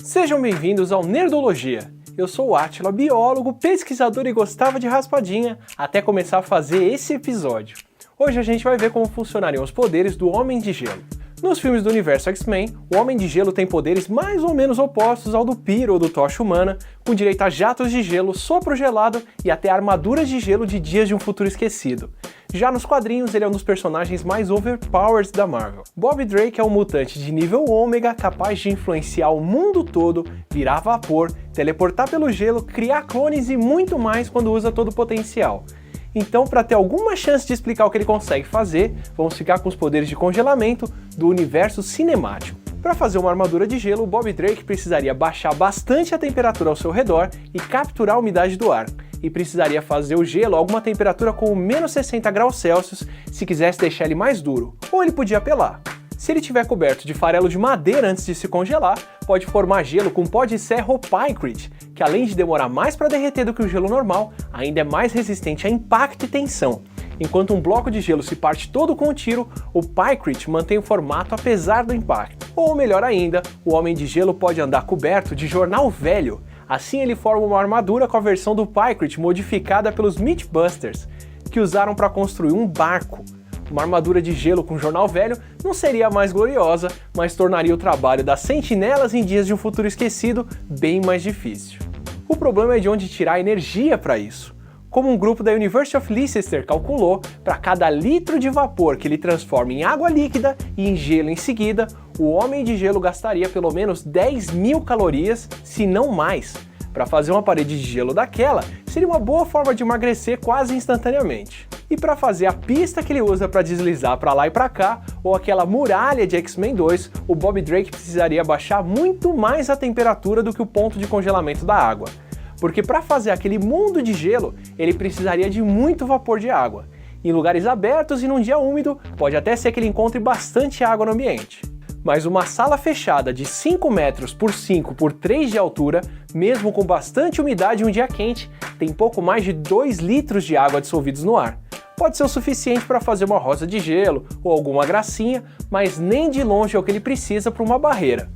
Sejam bem-vindos ao Nerdologia. Eu sou o Átila, biólogo, pesquisador e gostava de raspadinha até começar a fazer esse episódio. Hoje a gente vai ver como funcionariam os poderes do Homem de Gelo. Nos filmes do universo X-Men, o Homem de Gelo tem poderes mais ou menos opostos ao do Pyro ou do Tocha Humana, com direito a jatos de gelo, sopro gelado e até armaduras de gelo de dias de um futuro esquecido. Já nos quadrinhos, ele é um dos personagens mais overpowered da Marvel. Bob Drake é um mutante de nível ômega capaz de influenciar o mundo todo, virar vapor, teleportar pelo gelo, criar clones e muito mais quando usa todo o potencial. Então, para ter alguma chance de explicar o que ele consegue fazer, vamos ficar com os poderes de congelamento do universo cinemático. Para fazer uma armadura de gelo, o Bob Drake precisaria baixar bastante a temperatura ao seu redor e capturar a umidade do ar. E precisaria fazer o gelo a alguma temperatura como menos 60 graus Celsius se quisesse deixar ele mais duro, ou ele podia pelar. Se ele estiver coberto de farelo de madeira antes de se congelar, pode formar gelo com pó de serra ou Pykrete, que além de demorar mais para derreter do que o gelo normal, ainda é mais resistente a impacto e tensão. Enquanto um bloco de gelo se parte todo com um tiro, o Pykrete mantém o formato apesar do impacto. Ou melhor ainda, o Homem de Gelo pode andar coberto de jornal velho. Assim ele forma uma armadura com a versão do Pykrete modificada pelos Mythbusters, que usaram para construir um barco. Uma armadura de gelo com jornal velho não seria a mais gloriosa, mas tornaria o trabalho das sentinelas em dias de um futuro esquecido bem mais difícil. O problema é de onde tirar energia para isso. Como um grupo da University of Leicester calculou, para cada litro de vapor que ele transforma em água líquida e em gelo em seguida, o Homem de Gelo gastaria pelo menos 10.000 calorias, se não mais. Para fazer uma parede de gelo daquela, seria uma boa forma de emagrecer quase instantaneamente. E para fazer a pista que ele usa para deslizar para lá e para cá, ou aquela muralha de X-Men 2, o Bob Drake precisaria baixar muito mais a temperatura do que o ponto de congelamento da água. Porque para fazer aquele mundo de gelo, ele precisaria de muito vapor de água. Em lugares abertos e num dia úmido, pode até ser que ele encontre bastante água no ambiente. Mas uma sala fechada de 5 metros por 5 por 3 de altura, mesmo com bastante umidade e um dia quente, tem pouco mais de 2 litros de água dissolvidos no ar. Pode ser o suficiente para fazer uma rosa de gelo ou alguma gracinha, mas nem de longe é o que ele precisa para uma barreira.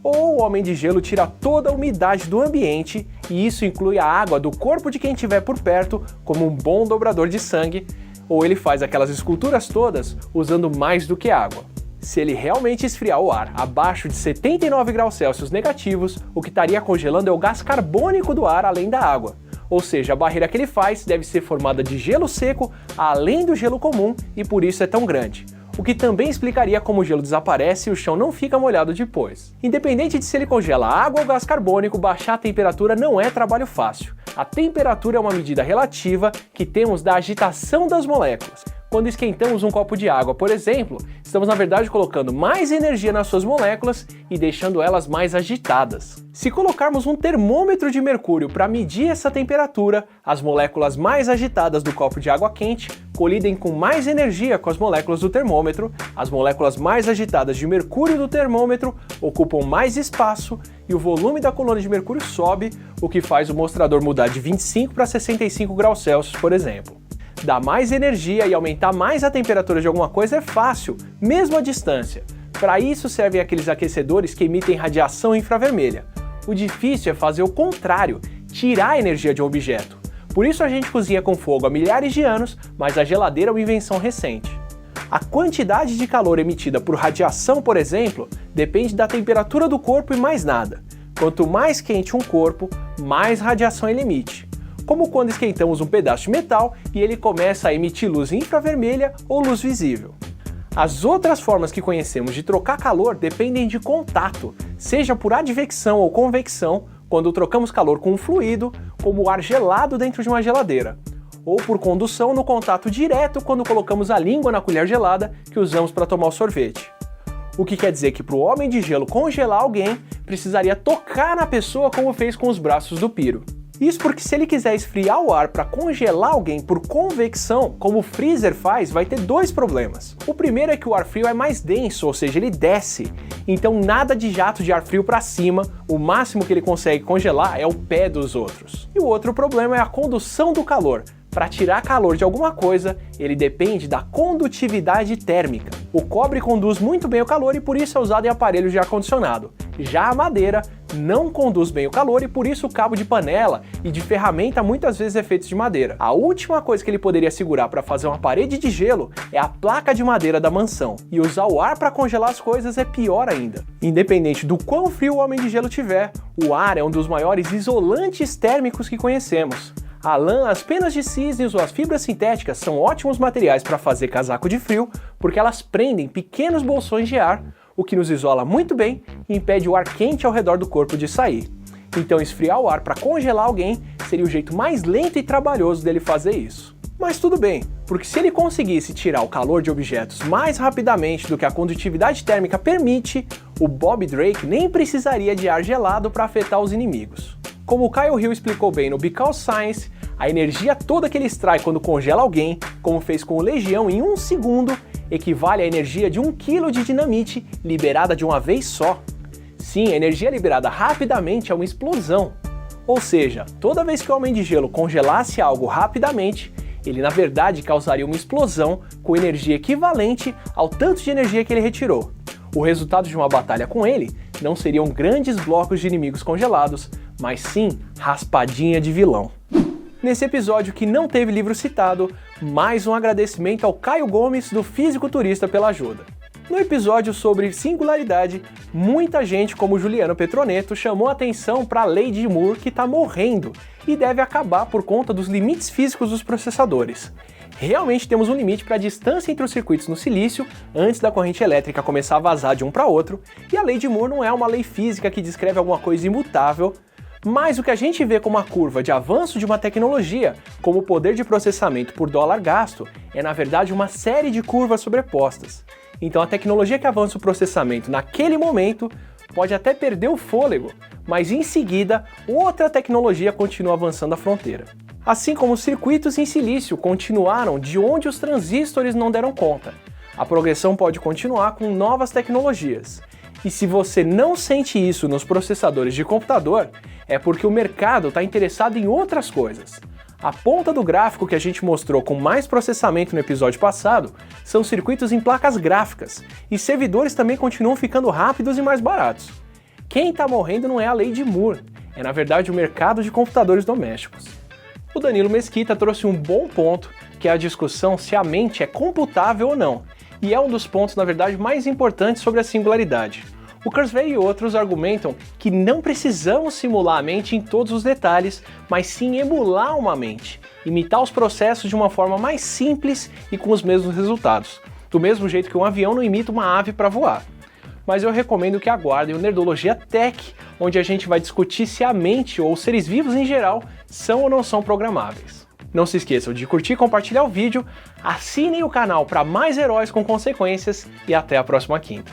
Ou o Homem de Gelo tira toda a umidade do ambiente, e isso inclui a água do corpo de quem estiver por perto, como um bom dobrador de sangue, ou ele faz aquelas esculturas todas usando mais do que água. Se ele realmente esfriar o ar abaixo de 79 graus Celsius negativos, o que estaria congelando é o gás carbônico do ar além da água. Ou seja, a barreira que ele faz deve ser formada de gelo seco além do gelo comum e por isso é tão grande. O que também explicaria como o gelo desaparece e o chão não fica molhado depois. Independente de se ele congela água ou gás carbônico, baixar a temperatura não é trabalho fácil. A temperatura é uma medida relativa que temos da agitação das moléculas. Quando esquentamos um copo de água, por exemplo, estamos na verdade colocando mais energia nas suas moléculas e deixando elas mais agitadas. Se colocarmos um termômetro de mercúrio para medir essa temperatura, as moléculas mais agitadas do copo de água quente colidem com mais energia com as moléculas do termômetro, as moléculas mais agitadas de mercúrio do termômetro ocupam mais espaço e o volume da coluna de mercúrio sobe, o que faz o mostrador mudar de 25 para 65 graus Celsius, por exemplo. Dar mais energia e aumentar mais a temperatura de alguma coisa é fácil, mesmo à distância. Para isso servem aqueles aquecedores que emitem radiação infravermelha. O difícil é fazer o contrário, tirar a energia de um objeto. Por isso a gente cozinha com fogo há milhares de anos, mas a geladeira é uma invenção recente. A quantidade de calor emitida por radiação, por exemplo, depende da temperatura do corpo e mais nada. Quanto mais quente um corpo, mais radiação ele emite. Como quando esquentamos um pedaço de metal e ele começa a emitir luz infravermelha ou luz visível. As outras formas que conhecemos de trocar calor dependem de contato, seja por advecção ou convecção, quando trocamos calor com um fluido, como o ar gelado dentro de uma geladeira, ou por condução no contato direto quando colocamos a língua na colher gelada que usamos para tomar o sorvete. O que quer dizer que para o Homem de Gelo congelar alguém, precisaria tocar na pessoa como fez com os braços do Pyro. Isso porque se ele quiser esfriar o ar para congelar alguém por convecção, como o freezer faz, vai ter dois problemas. O primeiro é que o ar frio é mais denso, ou seja, ele desce. Então nada de jato de ar frio para cima, o máximo que ele consegue congelar é o pé dos outros. E o outro problema é a condução do calor. Para tirar calor de alguma coisa, ele depende da condutividade térmica. O cobre conduz muito bem o calor e por isso é usado em aparelhos de ar-condicionado. Já a madeira não conduz bem o calor e por isso o cabo de panela e de ferramenta muitas vezes é feito de madeira. A última coisa que ele poderia segurar para fazer uma parede de gelo é a placa de madeira da mansão. E usar o ar para congelar as coisas é pior ainda. Independente do quão frio o Homem de Gelo tiver, o ar é um dos maiores isolantes térmicos que conhecemos. A lã, as penas de cisne ou as fibras sintéticas são ótimos materiais para fazer casaco de frio porque elas prendem pequenos bolsões de ar, o que nos isola muito bem e impede o ar quente ao redor do corpo de sair. Então esfriar o ar para congelar alguém seria o jeito mais lento e trabalhoso dele fazer isso. Mas tudo bem, porque se ele conseguisse tirar o calor de objetos mais rapidamente do que a condutividade térmica permite, o Bob Drake nem precisaria de ar gelado para afetar os inimigos. Como o Kyle Hill explicou bem no Because Science, a energia toda que ele extrai quando congela alguém, como fez com o Legião em 1 segundo, equivale à energia de 1 kg de dinamite liberada de uma vez só. Sim, a energia liberada rapidamente é uma explosão. Ou seja, toda vez que o Homem de Gelo congelasse algo rapidamente, ele na verdade causaria uma explosão com energia equivalente ao tanto de energia que ele retirou. O resultado de uma batalha com ele não seriam grandes blocos de inimigos congelados, mas sim raspadinha de vilão. Nesse episódio que não teve livro citado, mais um agradecimento ao Caio Gomes do Fisiculturista pela ajuda. No episódio sobre singularidade, muita gente como Juliano Petroneto chamou atenção para a lei de Moore que está morrendo e deve acabar por conta dos limites físicos dos processadores. Realmente temos um limite para a distância entre os circuitos no silício antes da corrente elétrica começar a vazar de um para outro, e a lei de Moore não é uma lei física que descreve alguma coisa imutável, mas o que a gente vê como a curva de avanço de uma tecnologia, como o poder de processamento por dólar gasto, é na verdade uma série de curvas sobrepostas. Então a tecnologia que avança o processamento naquele momento pode até perder o fôlego, mas em seguida outra tecnologia continua avançando a fronteira. Assim como os circuitos em silício continuaram de onde os transistores não deram conta. A progressão pode continuar com novas tecnologias. E se você não sente isso nos processadores de computador, é porque o mercado está interessado em outras coisas. A ponta do gráfico que a gente mostrou com mais processamento no episódio passado são circuitos em placas gráficas, e servidores também continuam ficando rápidos e mais baratos. Quem está morrendo não é a lei de Moore, é na verdade o mercado de computadores domésticos. O Danilo Mesquita trouxe um bom ponto, que é a discussão se a mente é computável ou não, e é um dos pontos, na verdade, mais importantes sobre a singularidade. O Kurzweil e outros argumentam que não precisamos simular a mente em todos os detalhes, mas sim emular uma mente, imitar os processos de uma forma mais simples e com os mesmos resultados, do mesmo jeito que um avião não imita uma ave para voar. Mas eu recomendo que aguardem o Nerdologia Tech, onde a gente vai discutir se a mente ou os seres vivos em geral são ou não são programáveis. Não se esqueçam de curtir e compartilhar o vídeo, assinem o canal para mais heróis com consequências e até a próxima quinta.